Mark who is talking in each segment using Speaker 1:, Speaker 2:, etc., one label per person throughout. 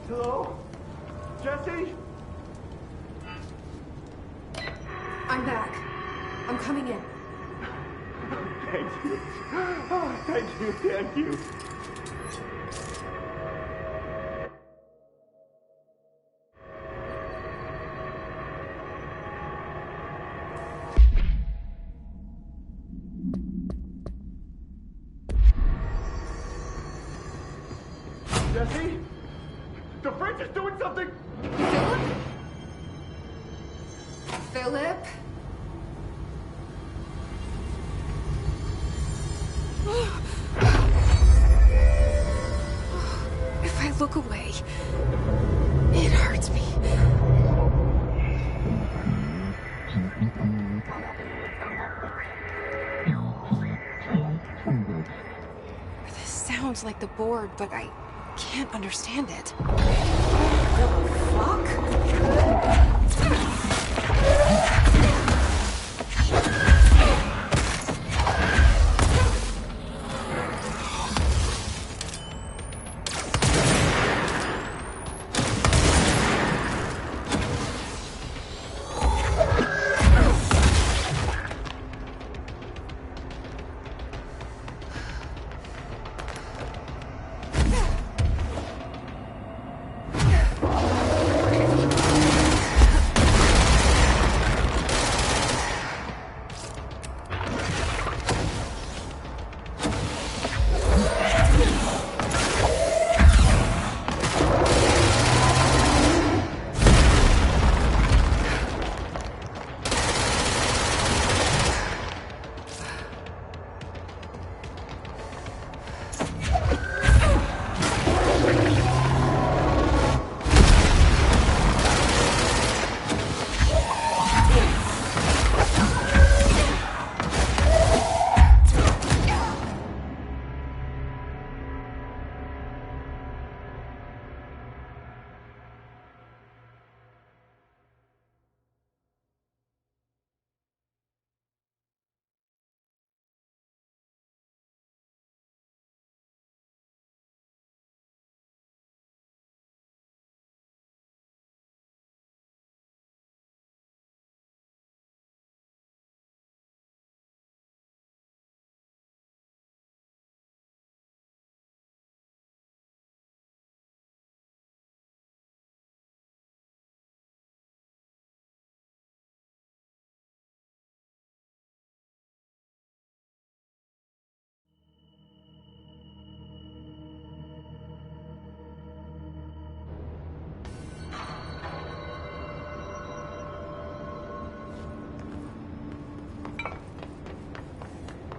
Speaker 1: Hello? Jesse?
Speaker 2: I'm back. I'm coming in.
Speaker 1: Thank you. Oh, thank you. Jesse? The fridge is doing something!
Speaker 2: Philip? If I look away, it hurts me. This sounds like the board, but I can't understand it. What the fuck?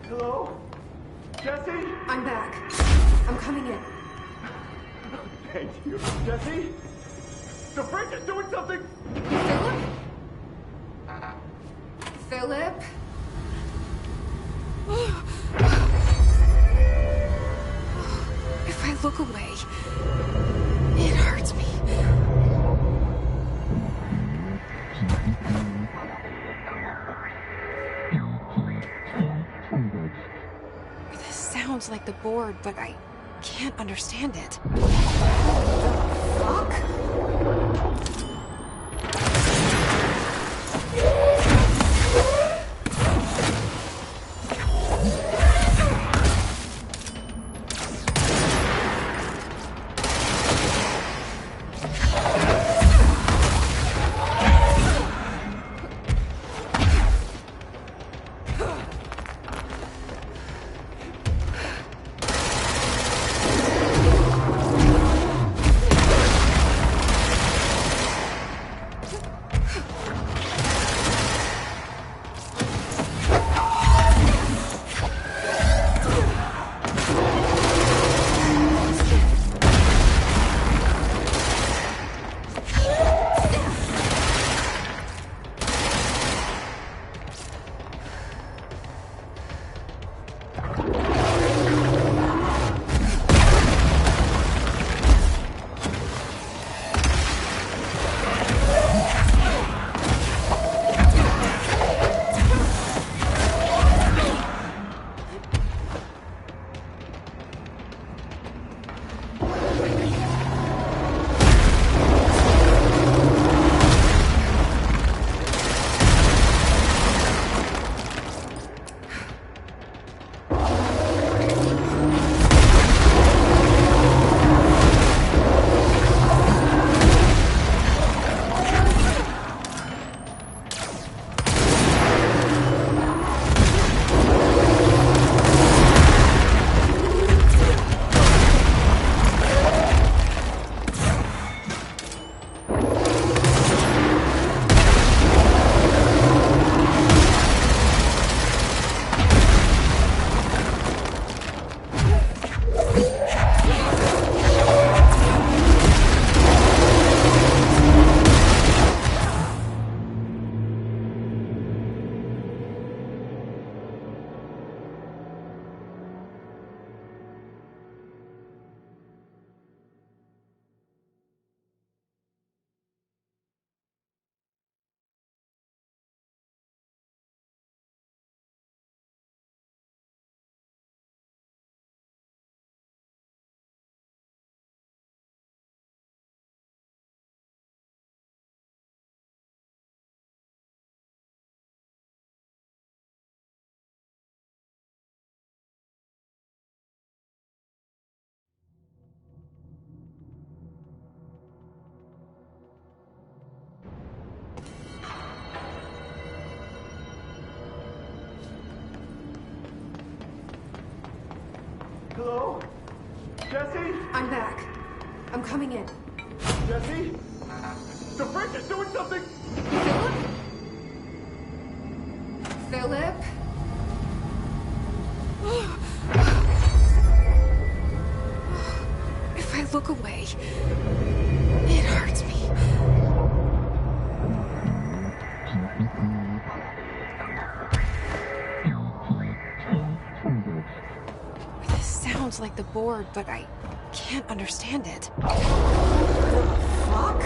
Speaker 1: Hello? Jesse?
Speaker 2: I'm back. I'm coming in.
Speaker 1: Thank you. Jesse? The fridge is doing something!
Speaker 2: Philip? If I look away, it hurts me. This sounds like the board, but I can't understand it. What the fuck?
Speaker 1: Jesse?
Speaker 2: I'm back. I'm coming in.
Speaker 1: Jesse? The freak is doing something!
Speaker 2: Philip? If I look away, it hurts me. This sounds like the board, but I can't understand it. Fuck?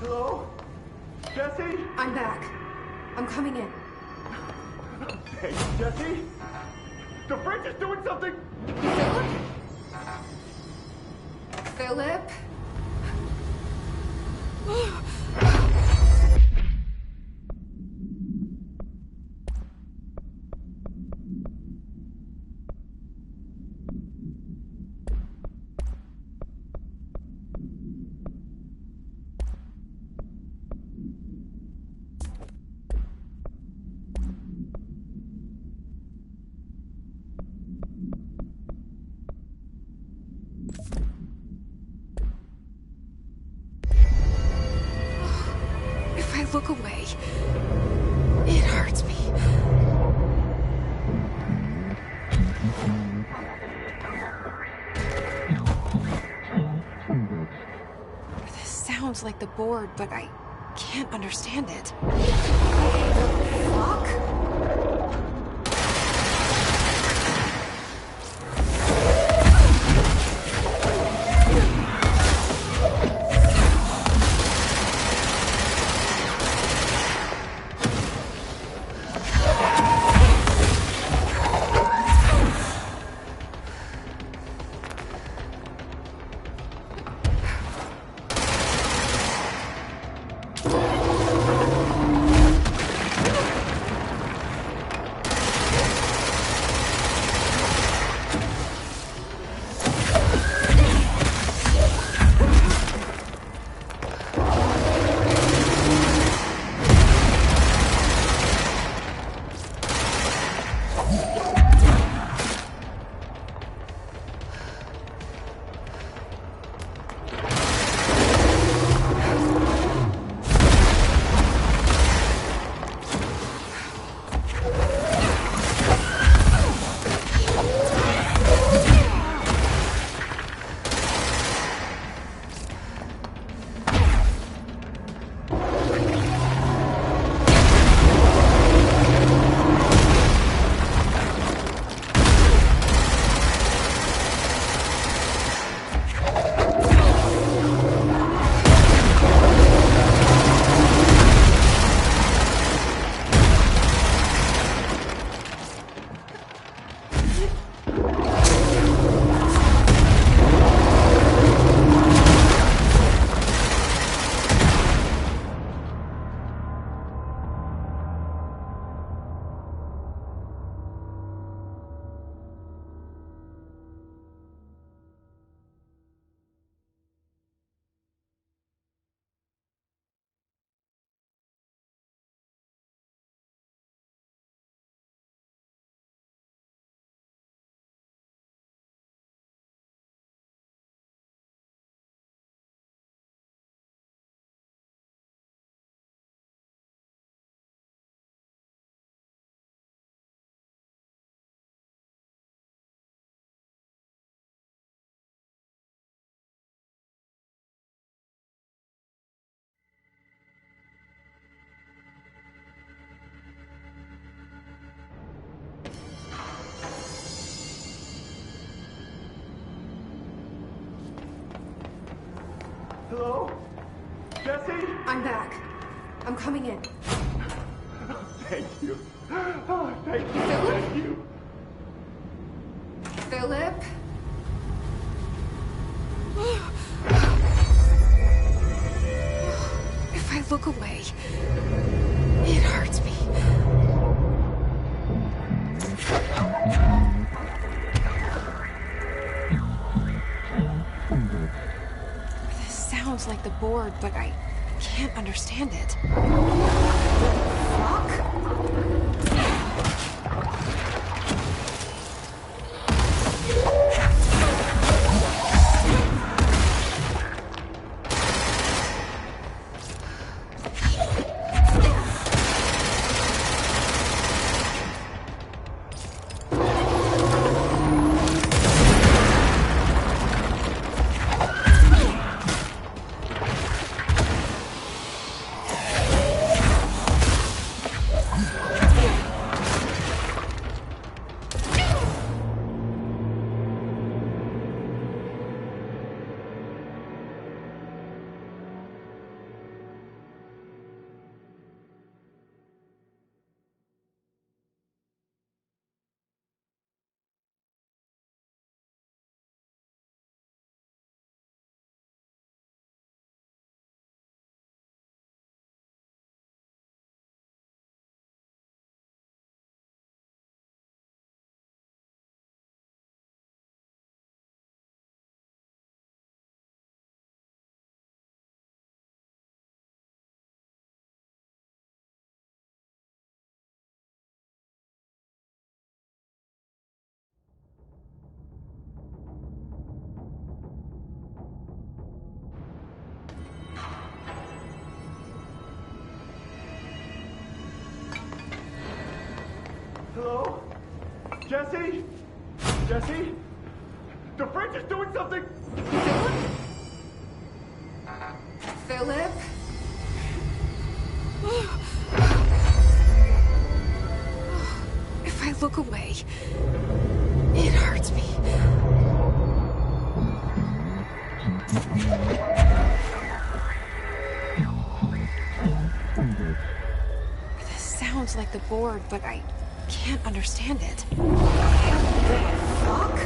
Speaker 1: Hello? Jesse?
Speaker 2: I'm back. I'm coming in.
Speaker 1: Hey, Jesse? The freak is doing something!
Speaker 2: Philip? Philip? If I look away, it hurts me. This sounds like the board, but I can't understand it. Fuck?
Speaker 1: Hello? Jesse?
Speaker 2: I'm back. I'm coming in.
Speaker 1: Thank you. Oh, thank you.
Speaker 2: Philip?
Speaker 1: Thank you.
Speaker 2: Philip? If I look away, it hurts me. This sounds like the board, but I can't understand it. Fuck?
Speaker 1: Hello? Jesse? Jesse? The fridge is doing something!
Speaker 2: Philip? If I look away, it hurts me. This sounds like the board, but I can't understand it. Fuck?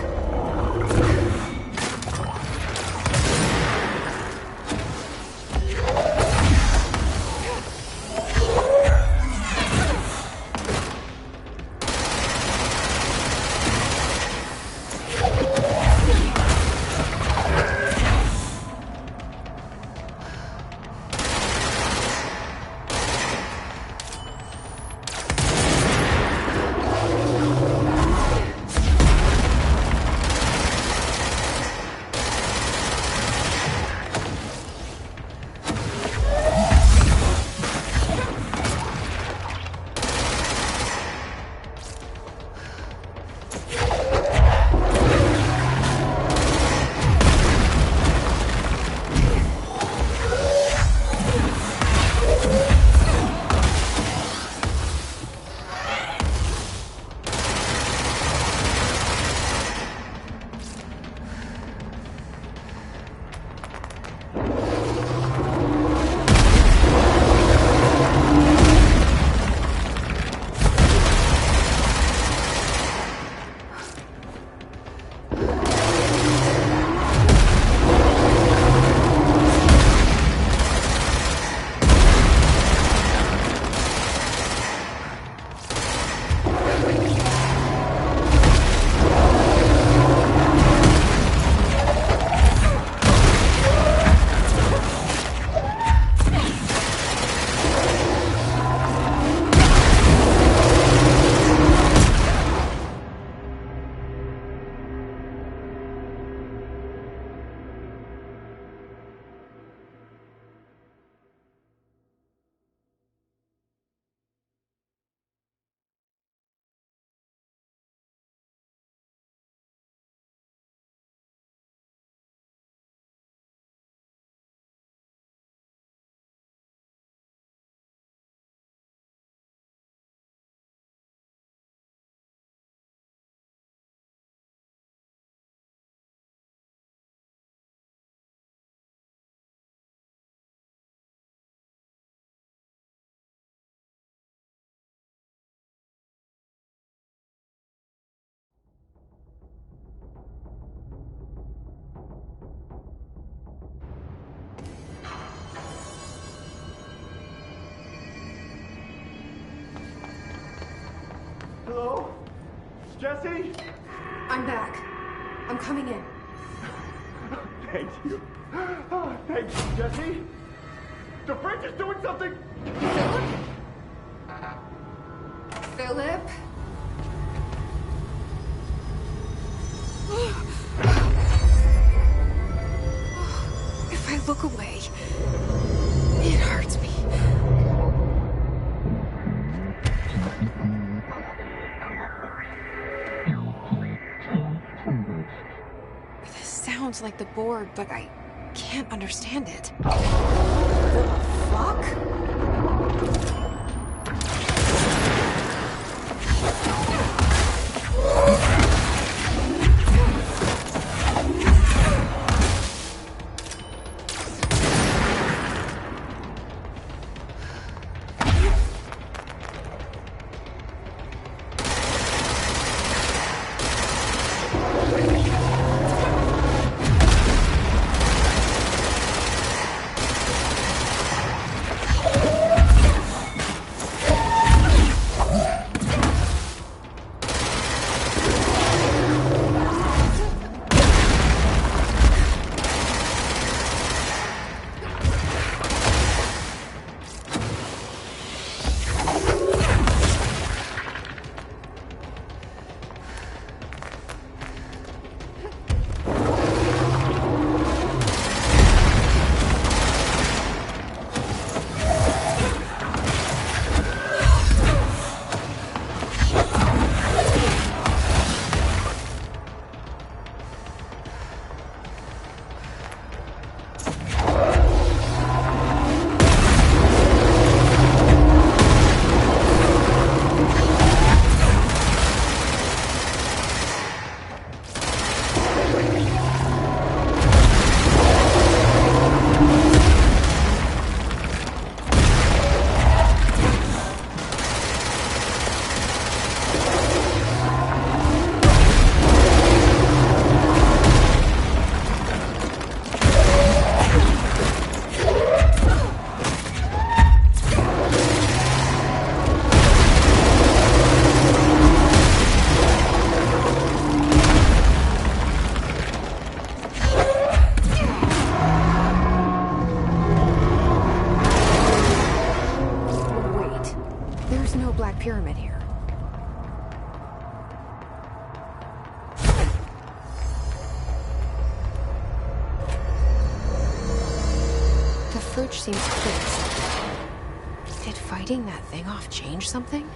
Speaker 1: Jesse?
Speaker 2: I'm back. I'm coming in.
Speaker 1: Thank you. Oh, thank you, Jesse. The fridge is doing something.
Speaker 2: Philip? If I look away, it hurts me. This sounds like the board, but I can't understand it. The fuck? Pyramid here. The fridge seems fixed. Did fighting that thing off change something?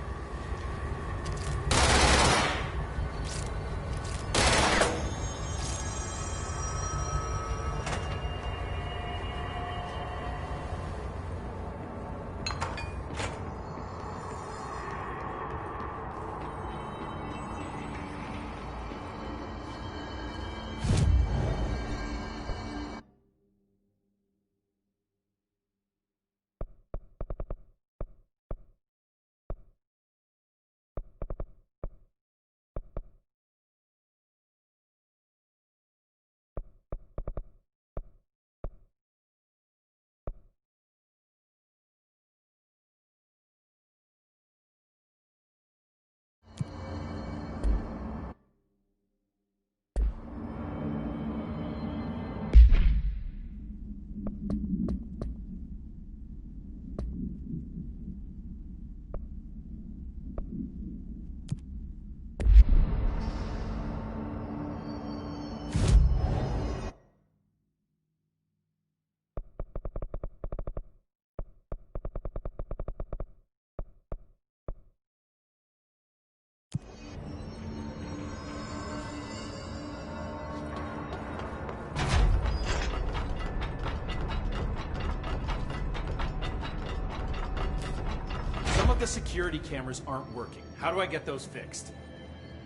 Speaker 3: The security cameras aren't working. How do I get those fixed?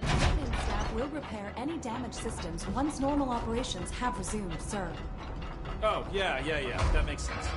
Speaker 4: Admin staff will repair any damaged systems once normal operations have resumed, sir.
Speaker 3: Oh, yeah. That makes sense.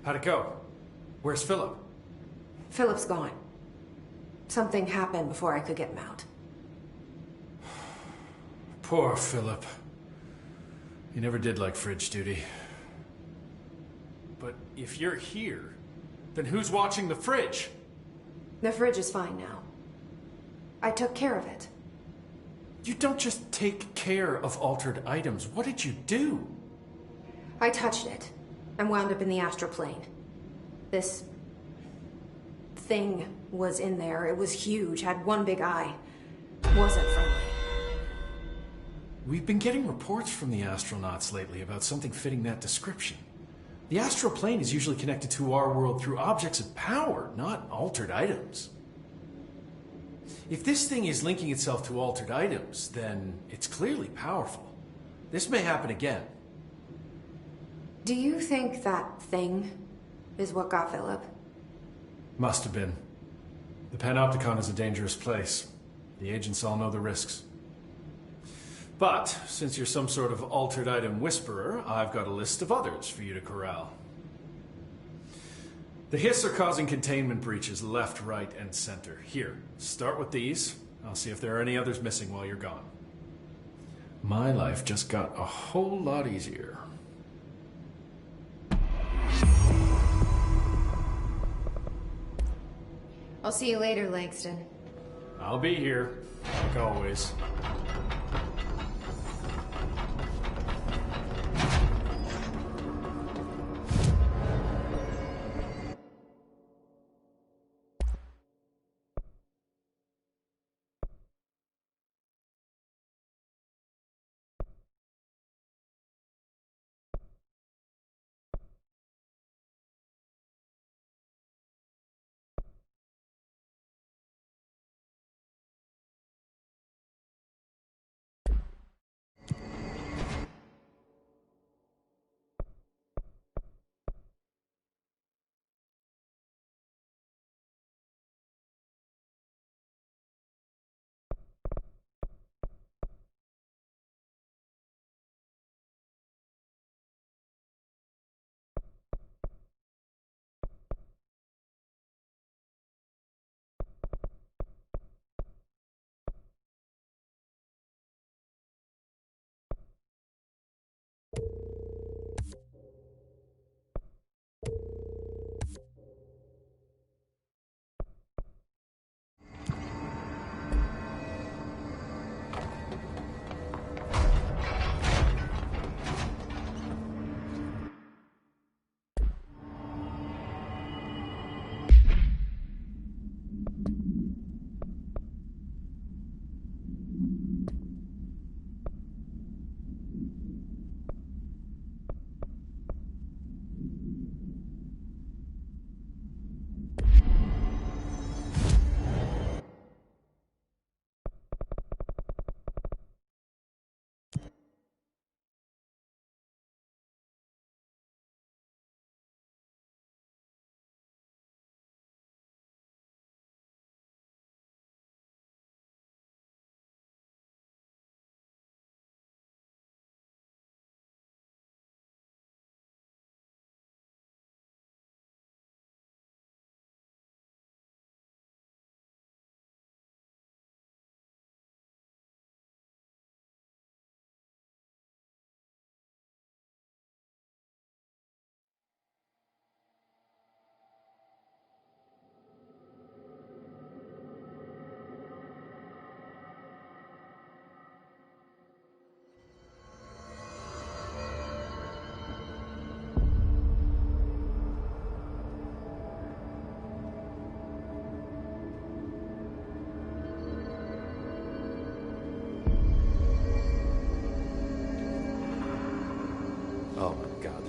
Speaker 3: How'd it go? Where's Philip?
Speaker 2: Philip's gone. Something happened before I could get him out.
Speaker 3: Poor Philip. He never did like fridge duty. But if you're here, then who's watching the fridge?
Speaker 2: The fridge is fine now. I took care of it.
Speaker 3: You don't just take care of altered items. What did you do?
Speaker 2: I touched it and wound up in the astral plane. This thing was in there. It was huge, had one big eye. Wasn't friendly.
Speaker 3: We've been getting reports from the astronauts lately about something fitting that description. The astral plane is usually connected to our world through objects of power, not altered items. If this thing is linking itself to altered items, then it's clearly powerful. This may happen again.
Speaker 2: Do you think that thing is what got Philip?
Speaker 3: Must have been. The Panopticon is a dangerous place. The agents all know the risks. But, since you're some sort of altered item whisperer, I've got a list of others for you to corral. The Hiss are causing containment breaches left, right, and center. Here, start with these. I'll see if there are any others missing while you're gone. My life just got a whole lot easier.
Speaker 2: I'll see you later, Langston.
Speaker 3: I'll be here, like always.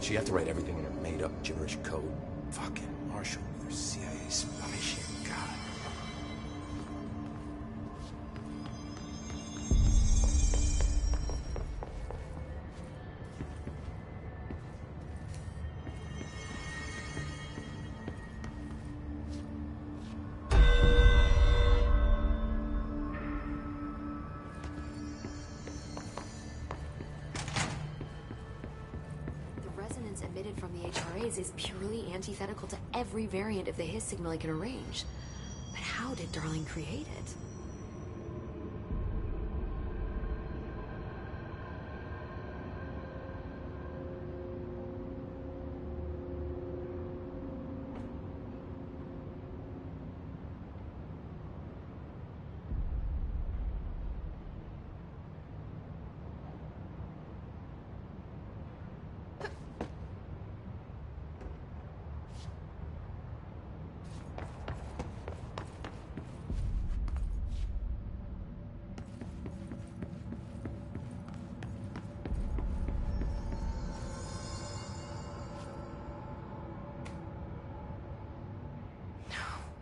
Speaker 5: She had to write everything in her made-up gibberish code. Fucking Marshall with her CIA spy shit. God.
Speaker 6: Emitted from the HRAs is purely antithetical to every variant of the Hiss signal I can arrange. But how did Darling create it?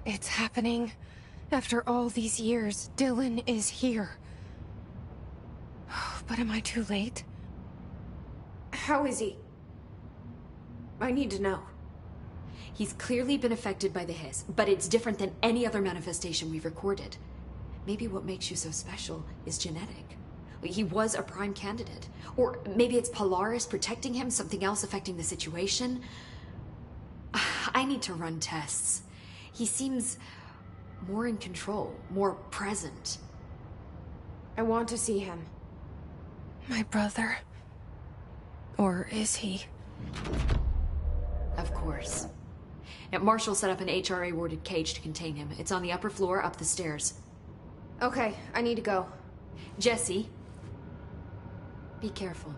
Speaker 2: It's happening. After all these years, Dylan is here. But am I too late? How is he? I need to know.
Speaker 6: He's clearly been affected by the Hiss, but it's different than any other manifestation we've recorded. Maybe what makes you so special is genetic. He was a prime candidate. Or maybe it's Polaris protecting him, something else affecting the situation. I need to run tests. He seems more in control, more present.
Speaker 2: I want to see him. My brother. Or is he?
Speaker 6: Of course. Now, Marshall set up an HRA-warded cage to contain him. It's on the upper floor, up the stairs.
Speaker 2: Okay, I need to go.
Speaker 6: Jesse, be careful.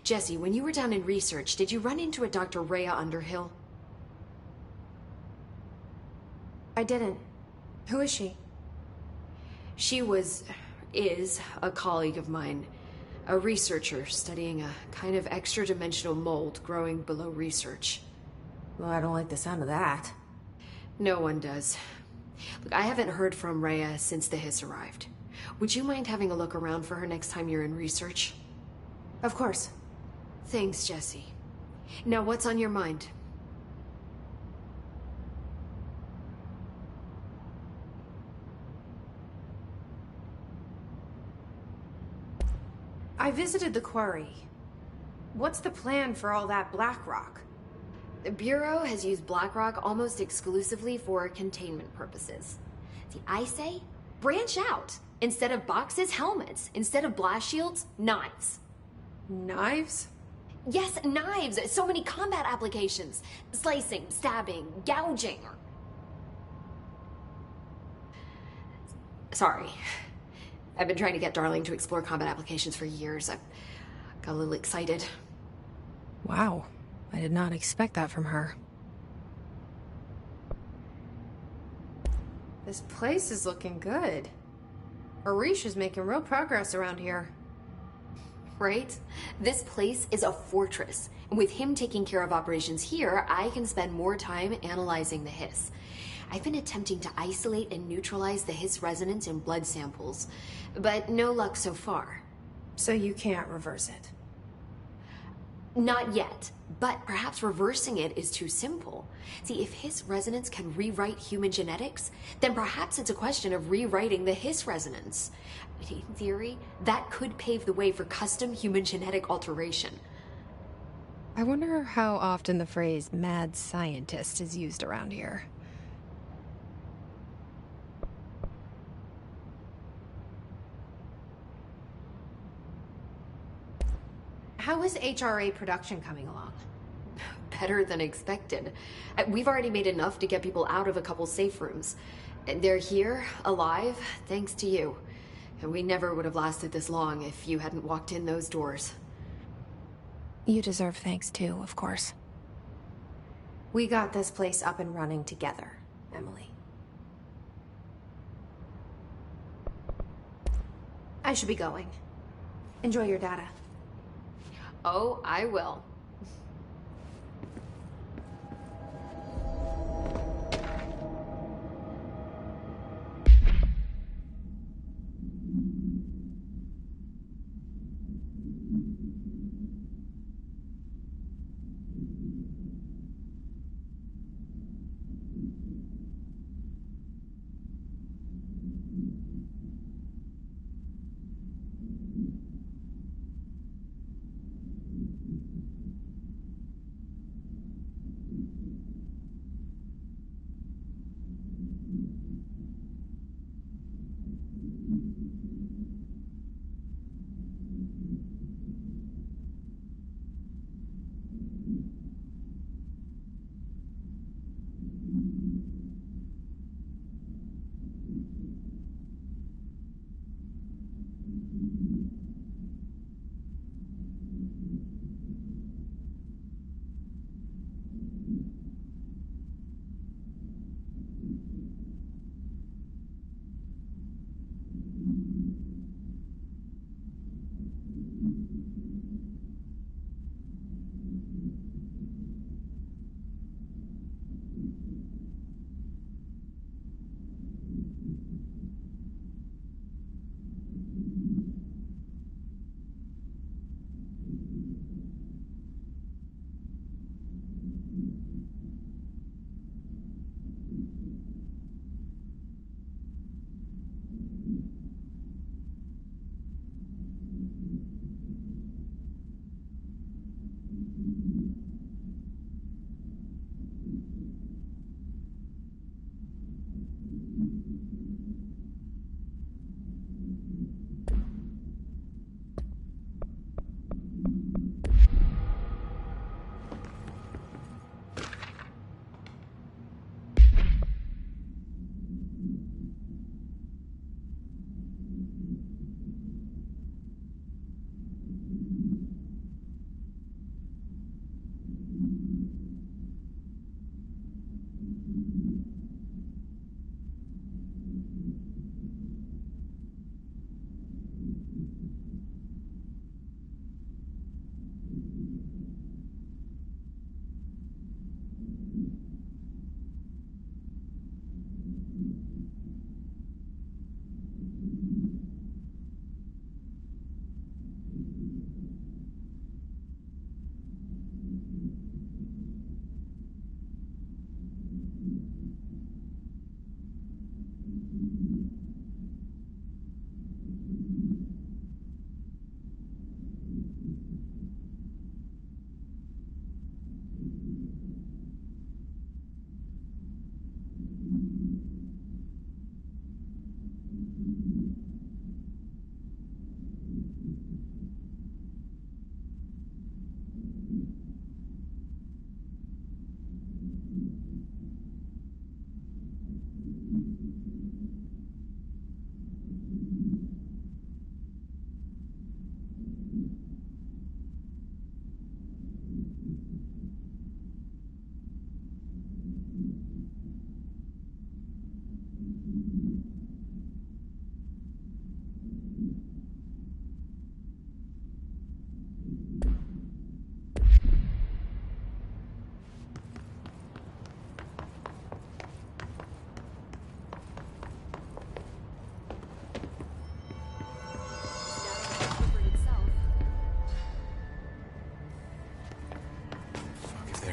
Speaker 6: Jesse, when you were down in research, did you run into a Dr. Rhea Underhill?
Speaker 2: I didn't. Who is she?
Speaker 6: She is a colleague of mine. A researcher studying a kind of extra-dimensional mold growing below research.
Speaker 2: Well, I don't like the sound of that.
Speaker 6: No one does. Look, I haven't heard from Rhea since the Hiss arrived. Would you mind having a look around for her next time you're in research?
Speaker 2: Of course.
Speaker 6: Thanks, Jesse. Now, what's on your mind?
Speaker 2: I visited the quarry. What's the plan for all that black rock?
Speaker 6: The Bureau has used black rock almost exclusively for containment purposes. See, I say, branch out. Instead of boxes, helmets. Instead of blast shields, knives.
Speaker 2: Knives?
Speaker 6: Yes, knives! So many combat applications. Slicing, stabbing, gouging. Sorry. I've been trying to get Darling to explore combat applications for years. I got a little excited.
Speaker 2: Wow. I did not expect that from her. This place is looking good. Arish is making real progress around here.
Speaker 6: Right? This place is a fortress. And with him taking care of operations here, I can spend more time analyzing the Hiss. I've been attempting to isolate and neutralize the Hiss resonance in blood samples, but no luck so far.
Speaker 2: So you can't reverse it?
Speaker 6: Not yet, but perhaps reversing it is too simple. See, if Hiss resonance can rewrite human genetics, then perhaps it's a question of rewriting the Hiss resonance. In theory, that could pave the way for custom human genetic alteration.
Speaker 2: I wonder how often the phrase mad scientist is used around here. How is HRA production coming along?
Speaker 6: Better than expected. We've already made enough to get people out of a couple safe rooms. They're here, alive, thanks to you. And we never would have lasted this long if you hadn't walked in those doors.
Speaker 2: You deserve thanks too, of course. We got this place up and running together, Emily. I should be going. Enjoy your data.
Speaker 6: Oh, I will.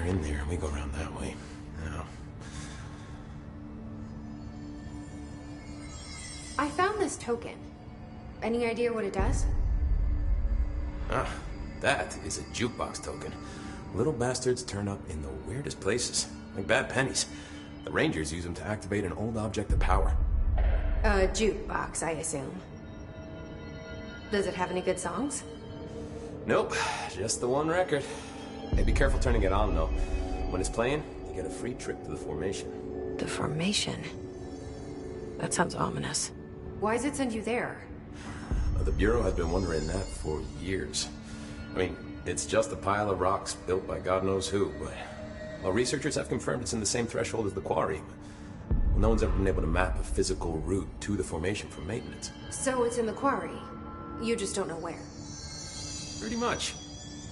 Speaker 5: in there. We go around that way. Now.
Speaker 2: I found this token. Any idea what it does?
Speaker 5: Ah, that is a jukebox token. Little bastards turn up in the weirdest places, like bad pennies. The Rangers use them to activate an old object of power.
Speaker 2: A jukebox, I assume. Does it have any good songs?
Speaker 5: Nope, just the one record. Hey, be careful turning it on, though. When it's playing, you get a free trip to the formation.
Speaker 2: The formation? That sounds ominous. Why does it send you there?
Speaker 5: The Bureau has been wondering that for years. I mean, it's just a pile of rocks built by God knows who, but... Well, researchers have confirmed it's in the same threshold as the quarry. Well, no one's ever been able to map a physical route to the formation for maintenance.
Speaker 2: So it's in the quarry. You just don't know where.
Speaker 5: Pretty much.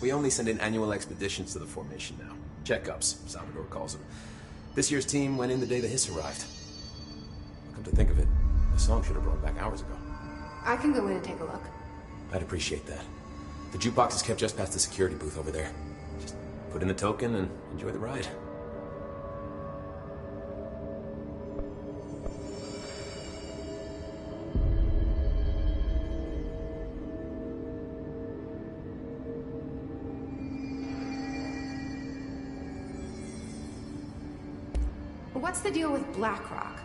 Speaker 5: We only send in annual expeditions to the formation now. Checkups, Salvador calls them. This year's team went in the day the hiss arrived. Come to think of it, the song should have brought back hours ago.
Speaker 2: I can go in and take a look.
Speaker 5: I'd appreciate that. The jukebox is kept just past the security booth over there. Just put in the token and enjoy the ride.
Speaker 2: What's the deal with BlackRock?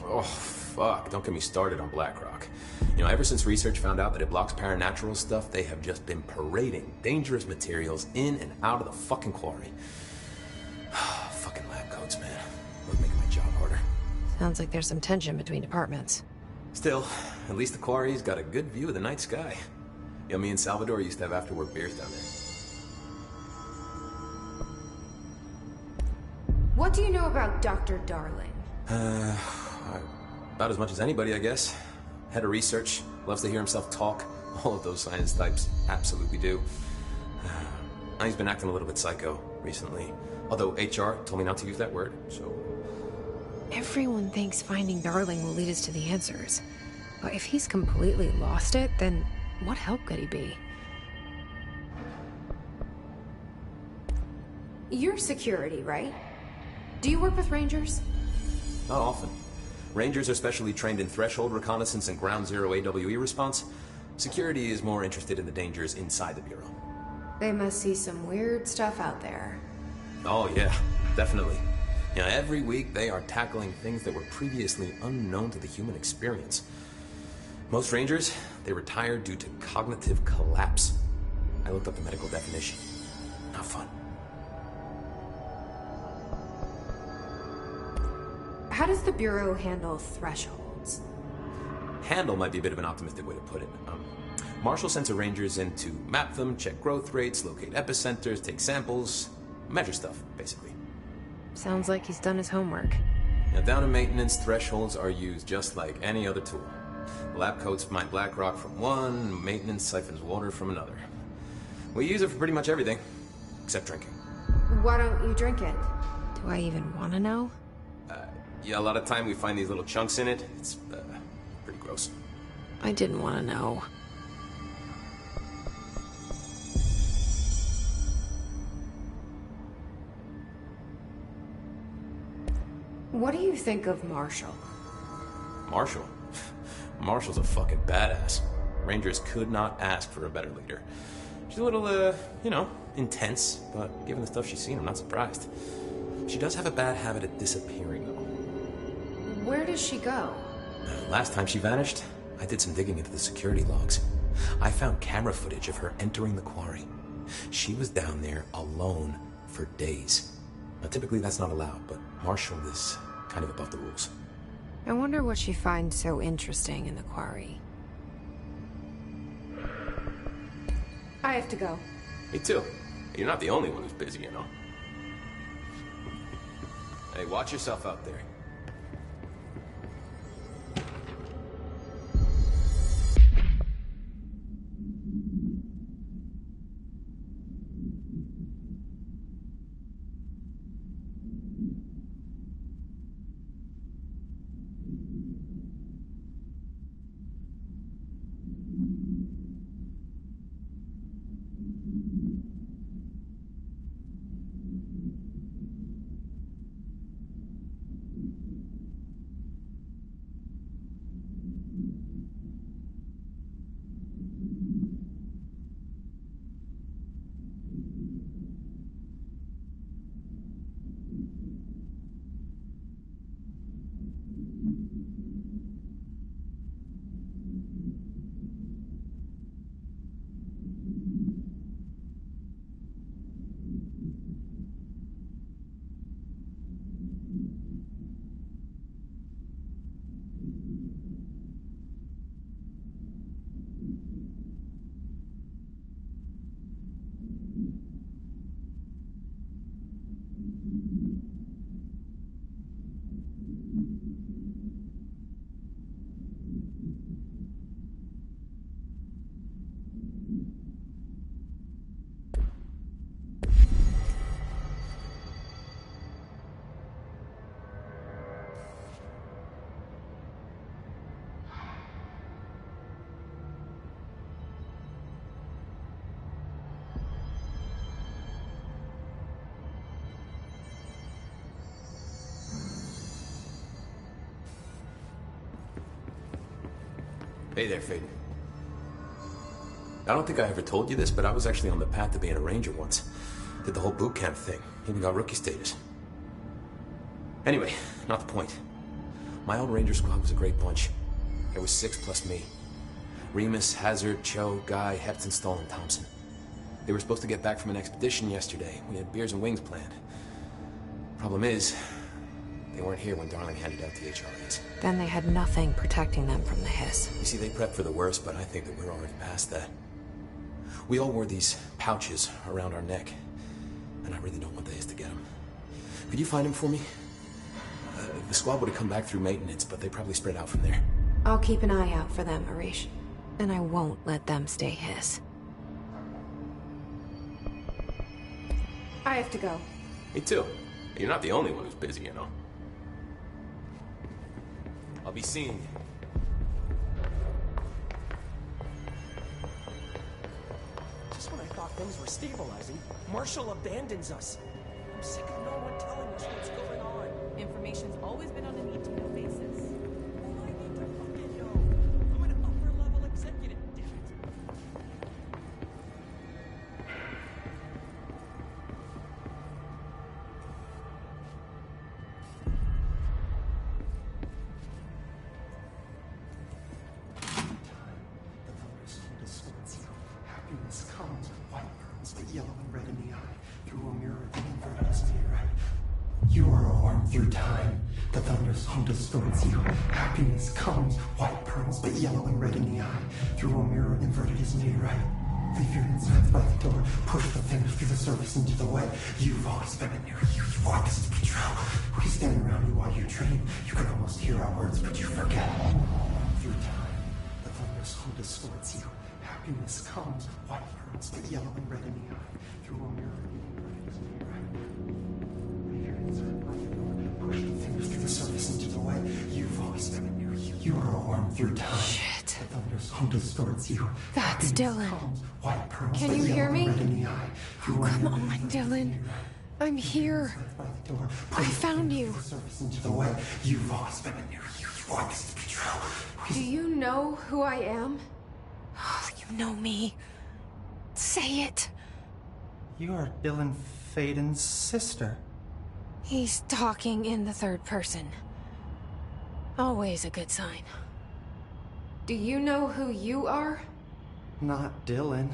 Speaker 5: Oh, fuck. Don't get me started on BlackRock. You know, ever since research found out that it blocks paranatural stuff, they have just been parading dangerous materials in and out of the fucking quarry. Fucking lab coats, man. Look, making my job harder.
Speaker 2: Sounds like there's some tension between departments.
Speaker 5: Still, at least the quarry's got a good view of the night sky. You know, me and Salvador used to have after-work beers down there.
Speaker 2: What do you know about Dr. Darling?
Speaker 5: About as much as anybody, I guess. Head of research, loves to hear himself talk. All of those science types absolutely do. He's been acting a little bit psycho recently. Although HR told me not to use that word, so...
Speaker 2: Everyone thinks finding Darling will lead us to the answers. But if he's completely lost it, then what help could he be? You're security, right? Do you work with Rangers?
Speaker 5: Not often. Rangers are specially trained in threshold reconnaissance and ground zero AWE response. Security is more interested in the dangers inside the Bureau.
Speaker 2: They must see some weird stuff out there.
Speaker 5: Oh yeah, definitely. You know, every week they are tackling things that were previously unknown to the human experience. Most Rangers, they retire due to cognitive collapse. I looked up the medical definition. Not fun.
Speaker 2: How does the Bureau handle thresholds?
Speaker 5: Handle might be a bit of an optimistic way to put it. Marshall sends her Rangers in to map them, check growth rates, locate epicenters, take samples, measure stuff, basically.
Speaker 2: Sounds like he's done his homework.
Speaker 5: Now, down in maintenance, thresholds are used just like any other tool. Lab coats mine black rock from one, maintenance siphons water from another. We use it for pretty much everything, except drinking.
Speaker 2: Why don't you drink it? Do I even want to know?
Speaker 5: Yeah, a lot of time we find these little chunks in it. It's, pretty gross.
Speaker 2: I didn't want to know. What do you think of Marshall?
Speaker 5: Marshall? Marshall's a fucking badass. Rangers could not ask for a better leader. She's a little, you know, intense, but given the stuff she's seen, I'm not surprised. She does have a bad habit of disappearing, though.
Speaker 2: Where does she go?
Speaker 5: Last time she vanished, I did some digging into the security logs. I found camera footage of her entering the quarry. She was down there alone for days. Now, typically that's not allowed, but Marshall is kind of above the rules.
Speaker 2: I wonder what she finds so interesting in the quarry. I have to go.
Speaker 5: Me too. You're not the only one who's busy, you know. Hey, watch yourself out there. Hey there, Faden. I don't think I ever told you this, but I was actually on the path to being a ranger once. Did the whole boot camp thing. Even got rookie status. Anyway, not the point. My old ranger squad was a great bunch. There was 6 plus me. Remus, Hazard, Cho, Guy, Hepton, Stoll, and Thompson. They were supposed to get back from an expedition yesterday. We had beers and wings planned. Problem is, they weren't here when Darling handed out the HRAs.
Speaker 2: Then they had nothing protecting them from the hiss.
Speaker 5: You see, they prepped for the worst, but I think that we're already past that. We all wore these pouches around our neck, and I really don't want the hiss to get them. Could you find them for me? The squad would have come back through maintenance, but they probably spread out from there.
Speaker 2: I'll keep an eye out for them, Arish. And I won't let them stay hiss.
Speaker 6: I have to go.
Speaker 5: Me too. You're not the only one who's busy, you know. I'll be seeing you.
Speaker 7: Just when I thought things were stabilizing, Marshall abandons us. I'm sick of no one telling us what's going on.
Speaker 4: Information's always been on a need-to-know basis.
Speaker 7: Well, I need to fucking know. I'm an upper-level executive, damn it.
Speaker 8: Happiness comes with white pearls, but yellow and red in the eye. Through a mirror, the inverted is to your right. You are a worm through time. The thunderous home distorts you. Happiness comes, white pearls, but yellow and red in the eye. Through a mirror, inverted is to your right. Leave your insides by the door. Push the fingers through the surface into the way. You've always been in there. You want this to be true. We stand around you while you dream. You can almost hear our words, but you forget. Through time, the thunderous home distorts you. Happiness comes, white pearls, but yellow and red in the eye. Through a mirror, inverted is to your right. Leave your inside by the door. Push the fingers through the surface into the way. You've always been in there. You are a worm through time.
Speaker 2: Shit.
Speaker 8: The thunderous home distorts you.
Speaker 2: That's Dylan.
Speaker 8: Comes, white pearls,
Speaker 2: Can
Speaker 8: but
Speaker 2: you
Speaker 8: yellow
Speaker 2: hear
Speaker 8: and
Speaker 2: me?
Speaker 8: red in the eye. Through a
Speaker 2: Come
Speaker 8: mirror,
Speaker 2: on,
Speaker 8: inverted is to
Speaker 2: Dylan.
Speaker 8: your right.
Speaker 2: I'm here.
Speaker 8: By the door.
Speaker 2: I
Speaker 8: Push the
Speaker 2: found
Speaker 8: fingers
Speaker 2: you.
Speaker 8: through the surface into the way. You've always been in there. You want this to be true.
Speaker 2: Do you know who I am? You know me. Say it.
Speaker 8: You are Dylan Faden's sister.
Speaker 2: He's talking in the third person. Always a good sign. Do you know who you are?
Speaker 8: Not Dylan.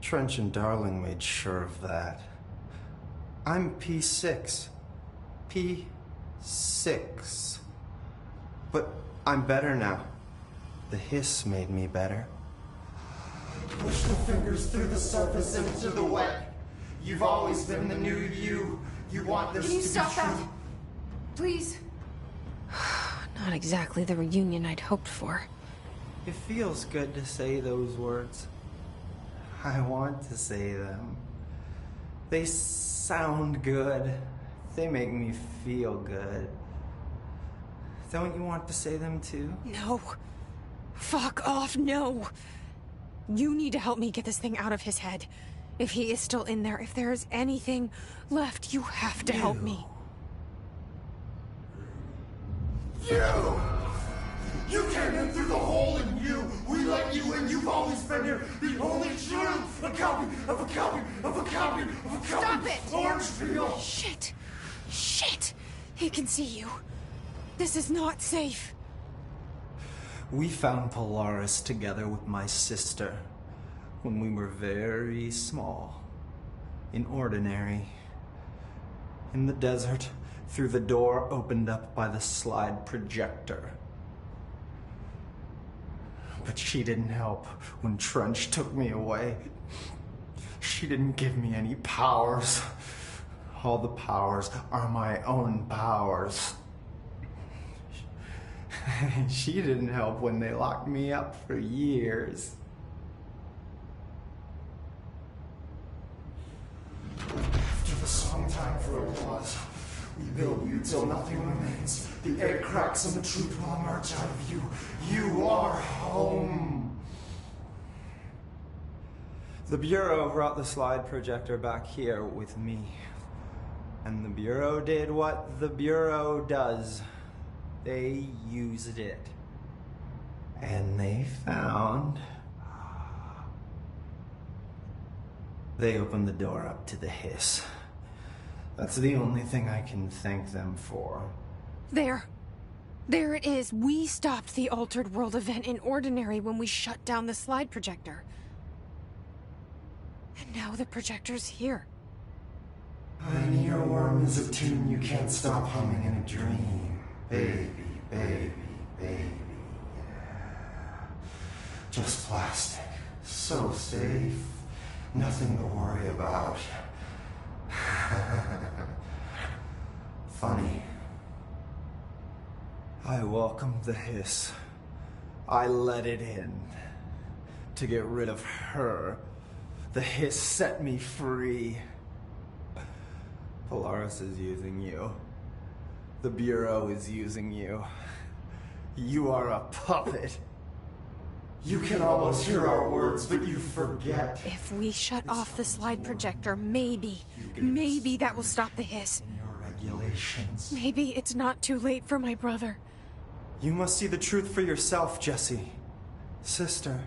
Speaker 8: Trench and Darling made sure of that. I'm P6. P6. But I'm better now. The hiss made me better. Push the fingers through the surface into the wet. You've always been the new you. You want this
Speaker 2: Can you
Speaker 8: to
Speaker 2: stop
Speaker 8: be true.
Speaker 2: that? Please? Not exactly the reunion I'd hoped for.
Speaker 8: It feels good to say those words. I want to say them. They sound good. They make me feel good. Don't you want to say them too?
Speaker 2: No. Fuck off, no. You need to help me get this thing out of his head. If he is still in there, if there is anything left, you have to help me.
Speaker 8: You came in through the hole in you. We let you in. You've always been here. The only true. A copy of a copy of a copy of a copy.
Speaker 2: Stop it!
Speaker 8: Orange peel.
Speaker 2: Shit. Shit. He can see you. This is not safe.
Speaker 8: We found Polaris together with my sister when we were very small, in Ordinary, in the desert, through the door opened up by the slide projector. But she didn't help when Trench took me away. She didn't give me any powers. All the powers are my own powers. She didn't help when they locked me up for years. After the song time for applause, we build you till nothing remains. The air cracks and the truth will emerge out of you. You are home. The Bureau brought the slide projector back here with me. And the Bureau did what the Bureau does. They used it. And they found... They opened the door up to the hiss. That's the only thing I can thank them for.
Speaker 2: There. There it is. We stopped the Altered World event in Ordinary when we shut down the slide projector. And now the projector's here.
Speaker 8: An earworm is a tune you can't stop humming in a dream. Baby, baby, baby, yeah. Just plastic. So safe. Nothing to worry about. Funny. I welcomed the hiss. I let it in. To get rid of her. The hiss set me free. Polaris is using you. The Bureau is using you. You are a puppet. You can almost hear our words, but you forget.
Speaker 2: If we shut off the slide projector, maybe that will stop the hiss.
Speaker 8: Your regulations.
Speaker 2: Maybe it's not too late for my brother.
Speaker 8: You must see the truth for yourself, Jesse. Sister.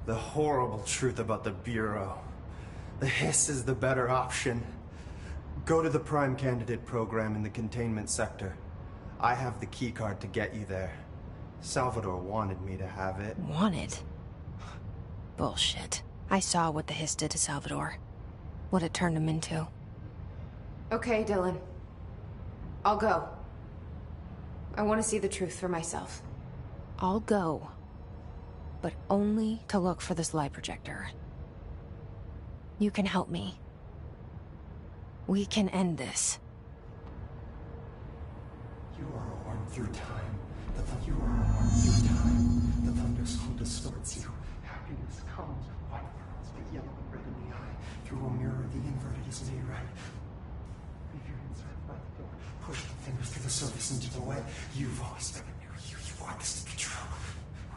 Speaker 8: The horrible truth about the Bureau. The hiss is the better option. Go to the Prime Candidate program in the containment sector. I have the keycard to get you there. Salvador wanted me to have it.
Speaker 2: Wanted? Bullshit. I saw what the hiss did to Salvador. What it turned him into. Okay, Dylan. I'll go. I want to see the truth for myself. I'll go. But only to look for the slide projector. You can help me. We can end this.
Speaker 8: You are worn through time. You are worn through time. The thunderstorm distorts you. Happiness comes, white pearls, but yellow and red in the eye. Through a mirror, the inverted is made right. Leave your inside by the door. Push the fingers through the surface into the way. You've always been near you. You want this to be true.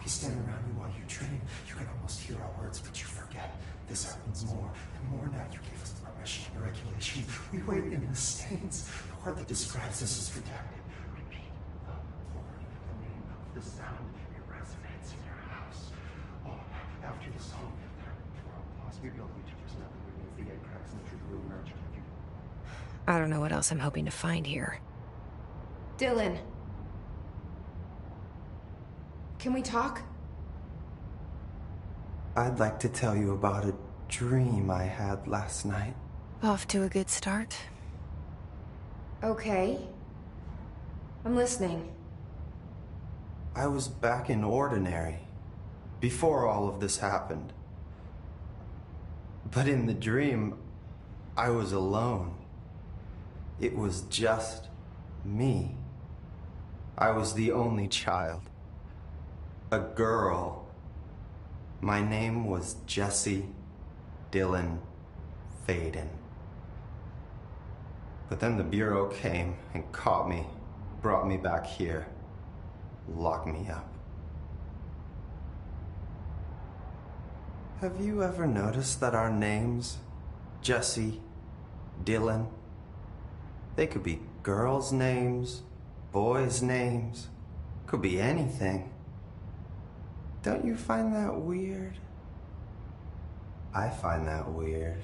Speaker 8: We stand around you while you train. You can almost hear our words, but you forget. This happens more and more now. You gave us the permission and regulation. We wait in the stains. The word that describes this is redacted. Repeat the word, the name of the sound. It resonates in your house. Oh, after the song, for applause, we build YouTubers now. It means the egg cracks and the truth will emerge.
Speaker 2: I don't know what else I'm hoping to find here. Dylan. Can we talk?
Speaker 8: I'd like to tell you about a dream I had last night.
Speaker 2: Off to a good start. Okay. I'm listening.
Speaker 8: I was back in Ordinary, before all of this happened. But in the dream, I was alone. It was just me. I was the only child. A girl. My name was Jesse Dylan Faden. But then the Bureau came and caught me, brought me back here, locked me up. Have you ever noticed that our names, Jesse, Dylan, they could be girls' names, boys' names, could be anything. Don't you find that weird? I find that weird.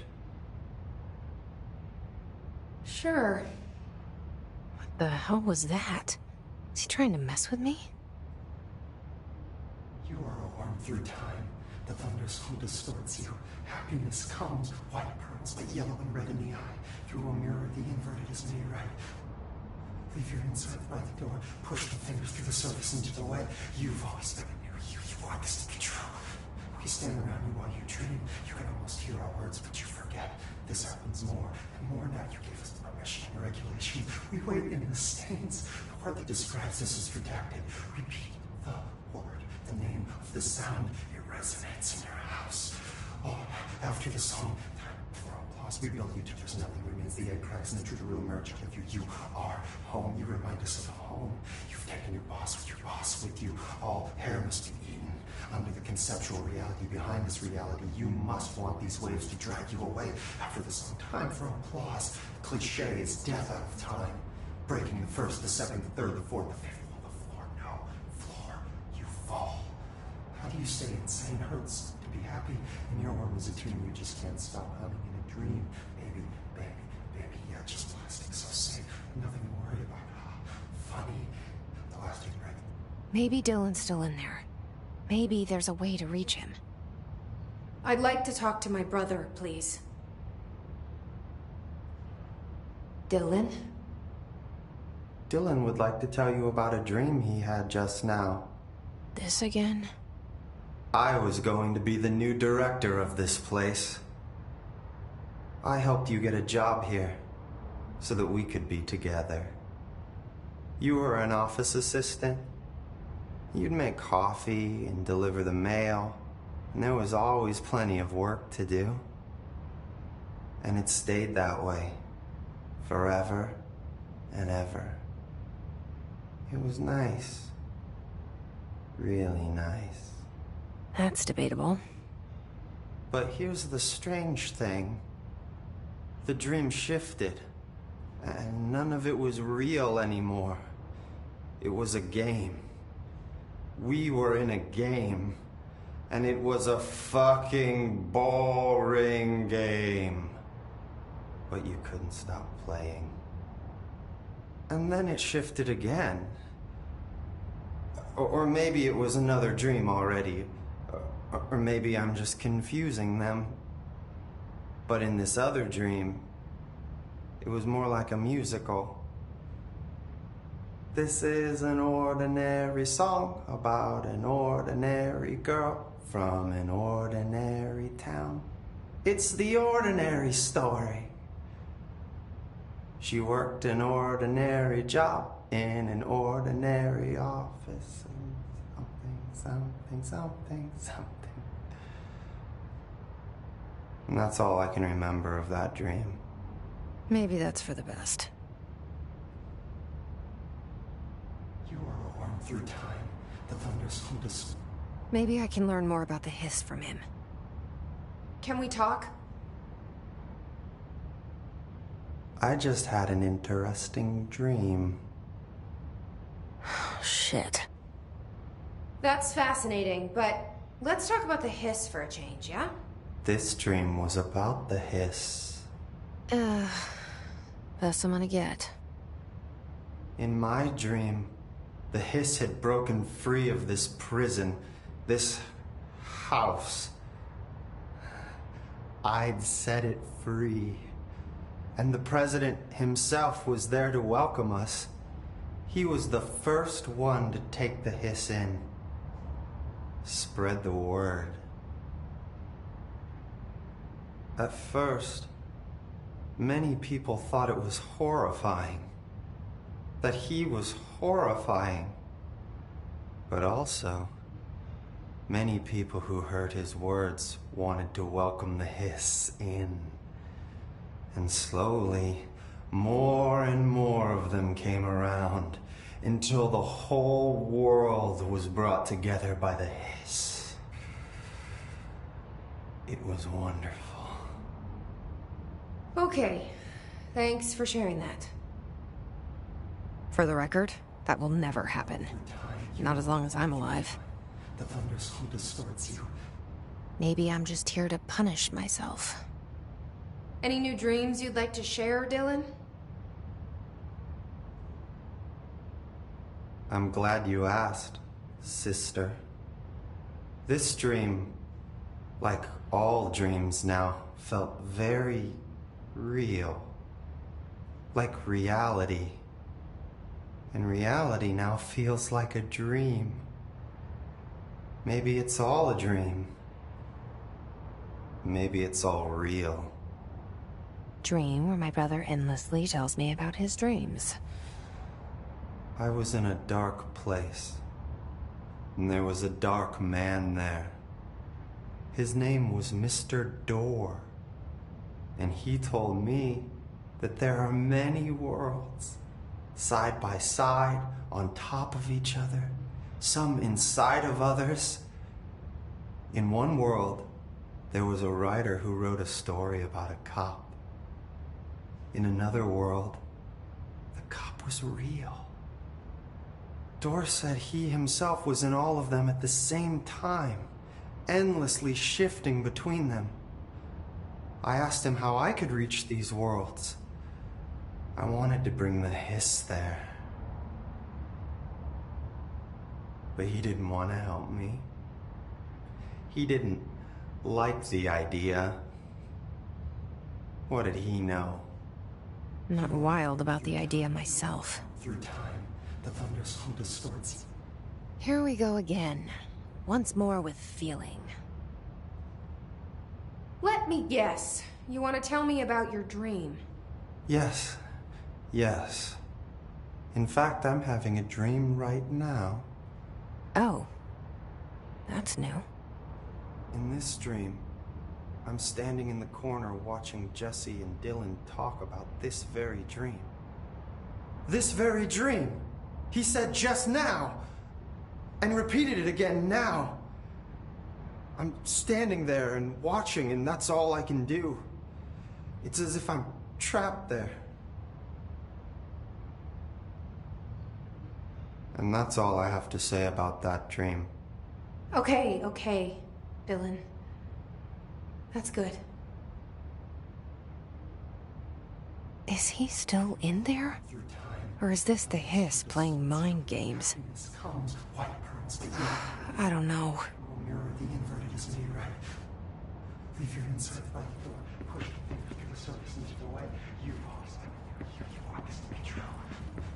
Speaker 2: Sure. What the hell was that? Is he trying to mess with me?
Speaker 8: You are a worm through time. The thunderstorm distorts you. Happiness comes, white pearls, but yellow and red in the eye. Through a mirror, the inverted is made right. Leave your inside by the door. Push the fingers through the surface into the way. You've always been near you. You want this to be true. We stand around you while you dream. You can almost hear our words, but you forget. This happens more and more now. You gave us the permission and regulation. We wait in the stains. The word that describes this is redacted. Repeat the word, the name of the sound. It resonates in your house. Oh, after the song, for applause, we build YouTubers. Nothing remains. The egg cracks and the truth will emerge of you. You are home. You remind us of home. You've taken your boss with you. All hair must be eaten. Under the conceptual reality behind this reality, you must want these waves to drag you away. After the song, time for applause. Cliche is death out of time. Breaking the first, the second, the third, the fourth, the fifth. On the floor, no. Floor, you fall. you say insane hurts to be happy? In your world is a dream you just can't stop having in a dream. Baby, yeah, just plastic, so safe. Nothing to worry about. Funny. The last thing right.
Speaker 2: Maybe Dylan's still in there. Maybe there's a way to reach him. I'd like to talk to my brother, please. Dylan?
Speaker 9: Dylan would like to tell you about a dream he had just now.
Speaker 2: This again?
Speaker 9: I was going to be the new director of this place. I helped you get a job here, so that we could be together. You were an office assistant. You'd make coffee and deliver the mail, and there was always plenty of work to do. And it stayed that way, forever and ever. It was nice. Really nice.
Speaker 2: That's debatable.
Speaker 9: But here's the strange thing. The dream shifted, and none of it was real anymore. It was a game. We were in a game, and it was a fucking boring game. But you couldn't stop playing. And then it shifted again. Or maybe it was another dream already. Or maybe I'm just confusing them. But in this other dream, it was more like a musical. This is an ordinary song about an ordinary girl from an ordinary town. It's the ordinary story. She worked an ordinary job in an ordinary office. Something. And that's all I can remember of that dream.
Speaker 2: Maybe that's for the best.
Speaker 8: You are warm through time. The thunders hold us.
Speaker 2: Maybe I can learn more about the hiss from him. Can we talk?
Speaker 9: I just had an interesting dream.
Speaker 2: Shit. That's fascinating, but let's talk about the hiss for a change, yeah?
Speaker 9: This dream was about the hiss.
Speaker 2: Best I'm gonna get.
Speaker 9: In my dream, the hiss had broken free of this prison, this house. I'd set it free. And the president himself was there to welcome us. He was the first one to take the hiss in. Spread the word. At first, many people thought it was horrifying. That he was horrifying. But also, many people who heard his words wanted to welcome the hiss in. And slowly, more and more of them came around until the whole world was brought together by the hiss. It was wonderful.
Speaker 2: Okay. Thanks for sharing that. For the record, that will never happen. Not as long as I'm alive.
Speaker 8: The thunders who distorts you.
Speaker 2: Maybe I'm just here to punish myself. Any new dreams you'd like to share, Dylan?
Speaker 9: I'm glad you asked, sister. This dream, like all dreams now, felt very real. Like reality. And reality now feels like a dream. Maybe it's all a dream. Maybe it's all real.
Speaker 2: Dream where my brother endlessly tells me about his dreams.
Speaker 9: I was in a dark place, and there was a dark man there. His name was Mr. Door, and he told me that there are many worlds, side by side, on top of each other, some inside of others. In one world, there was a writer who wrote a story about a cop. In another world, the cop was real. Door said he himself was in all of them at the same time. endlessly shifting between them. I asked him how I could reach these worlds. I wanted to bring the hiss there. But he didn't want to help me. He didn't like the idea. What did he know?
Speaker 2: I'm not wild about the idea myself.
Speaker 8: Through time, the thunderstorm distorts.
Speaker 2: Here we go again. Once more with feeling. Let me guess. You want to tell me about your dream?
Speaker 9: Yes. Yes. In fact, I'm having a dream right now.
Speaker 2: Oh. That's new.
Speaker 9: In this dream, I'm standing in the corner watching Jesse and Dylan talk about this very dream. This very dream! He said just now! And repeated it again now! I'm standing there and watching, and that's all I can do. It's as if I'm trapped there. And that's all I have to say about that dream.
Speaker 2: Okay, Dylan. That's good. Is he still in there? Or is this the hiss playing mind games? I don't know.
Speaker 8: Mirror, the inverted is made right. Leave your inside by the door. Push the finger through the surface into the way. You always you want this to be true.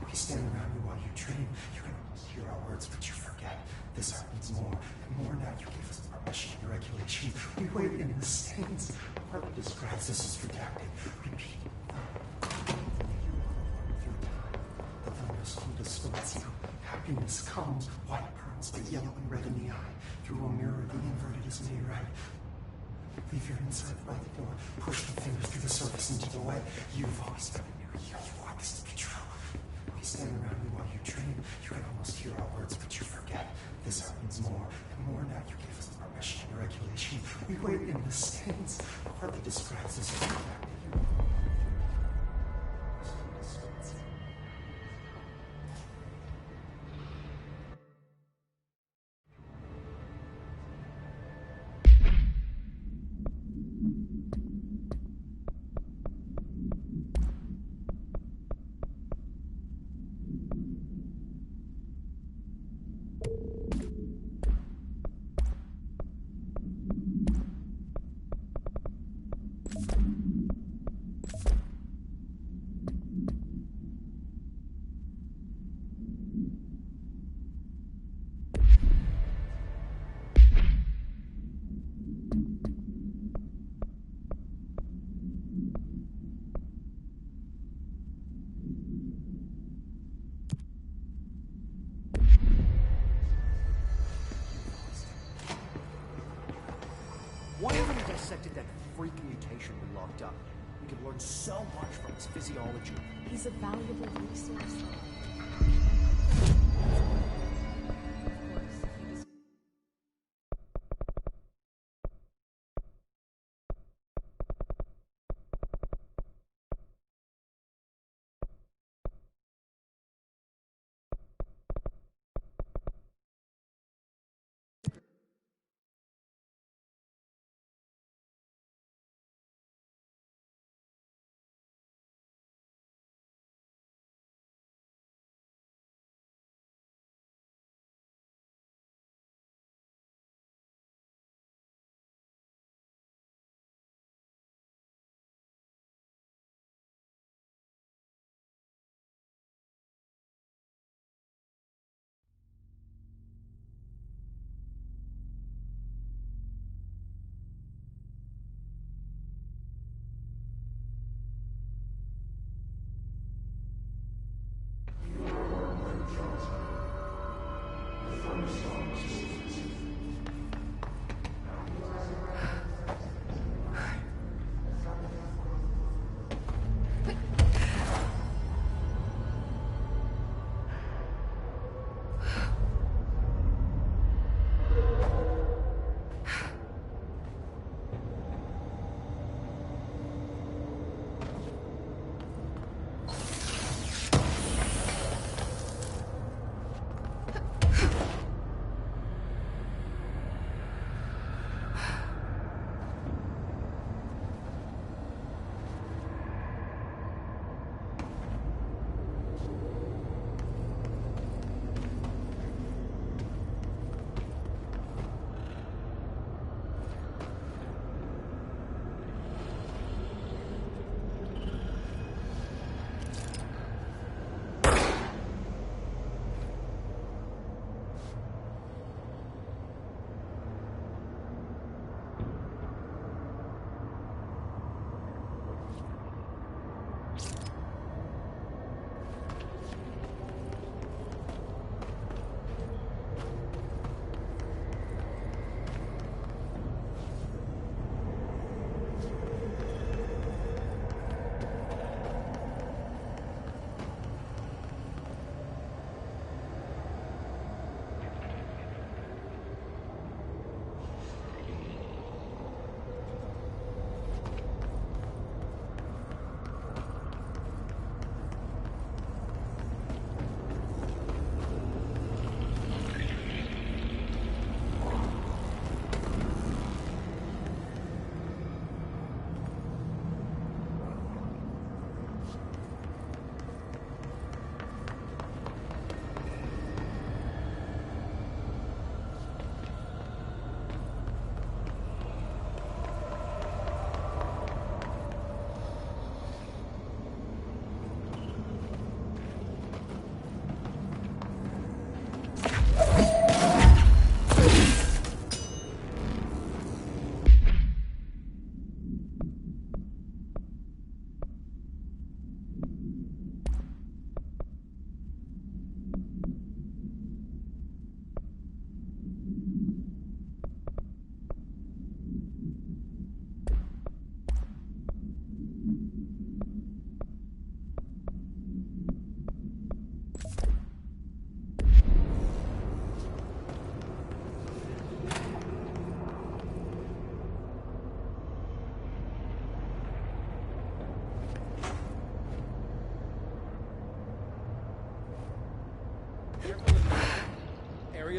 Speaker 8: We stand around you while you dream. You can almost hear our words, but you forget. This happens more and more now. You give us the permission and regulation. We wait in the stands. Harper describes this as redacted. Repeat. Through time, the thunderstorm distorts you. Happiness comes, white pearls, the yellow and red in the eye. Through a mirror, the inverted is made right. Leave your inside by the door. Push the fingers through the surface into the way. You've always been a mirror here. You want this to be true. We stand around you while you dream. You can almost hear our words, but you forget. This happens more and more now. You give us the permission and regulation. We wait in the stands. Harper describes this as redacted.
Speaker 7: Why haven't we dissected that freak mutation we locked up? We could learn so much from his physiology.
Speaker 4: He's a valuable resource.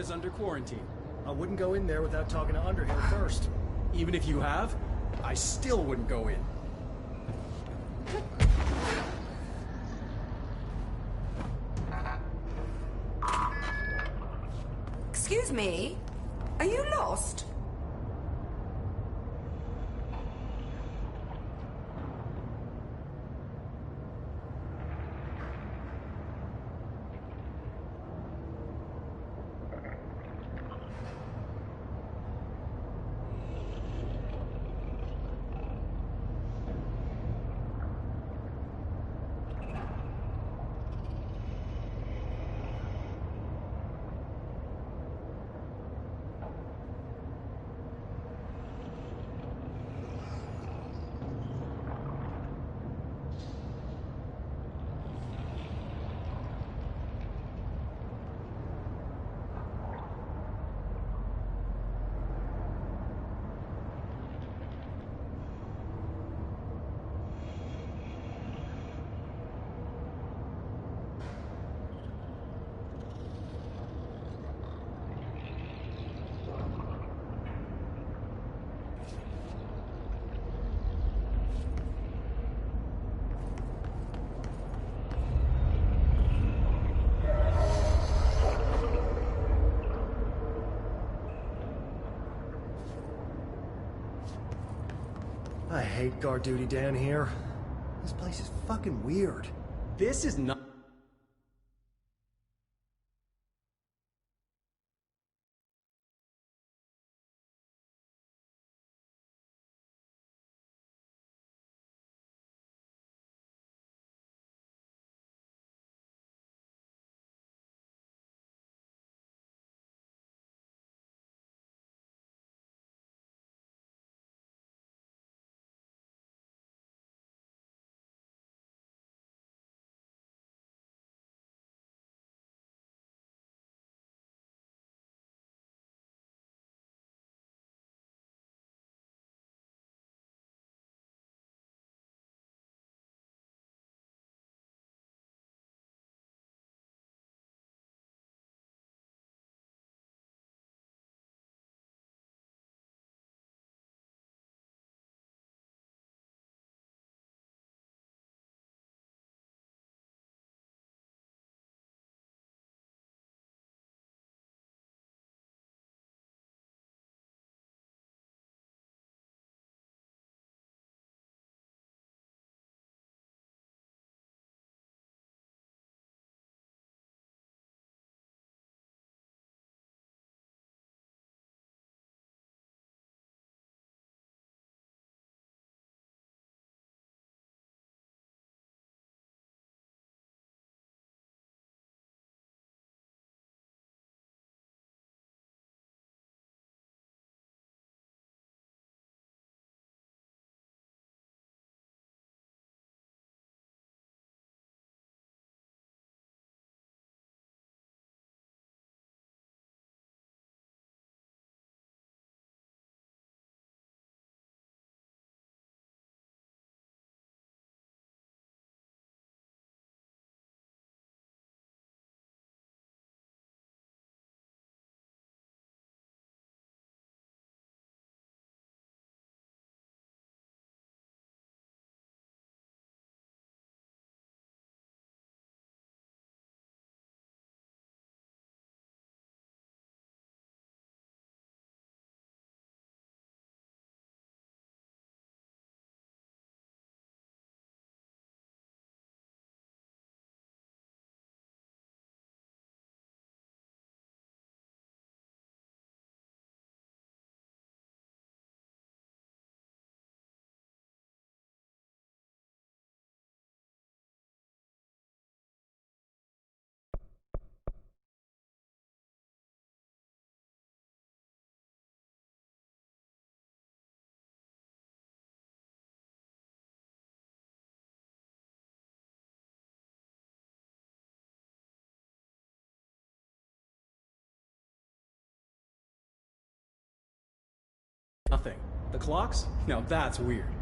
Speaker 10: is under quarantine. I wouldn't go in there without talking to Underhill first. Even if you have, I still wouldn't go in.
Speaker 11: Excuse me? Are you lost?
Speaker 10: I hate guard duty down here. This place is fucking weird. This is not... nothing. The clocks? Now that's weird.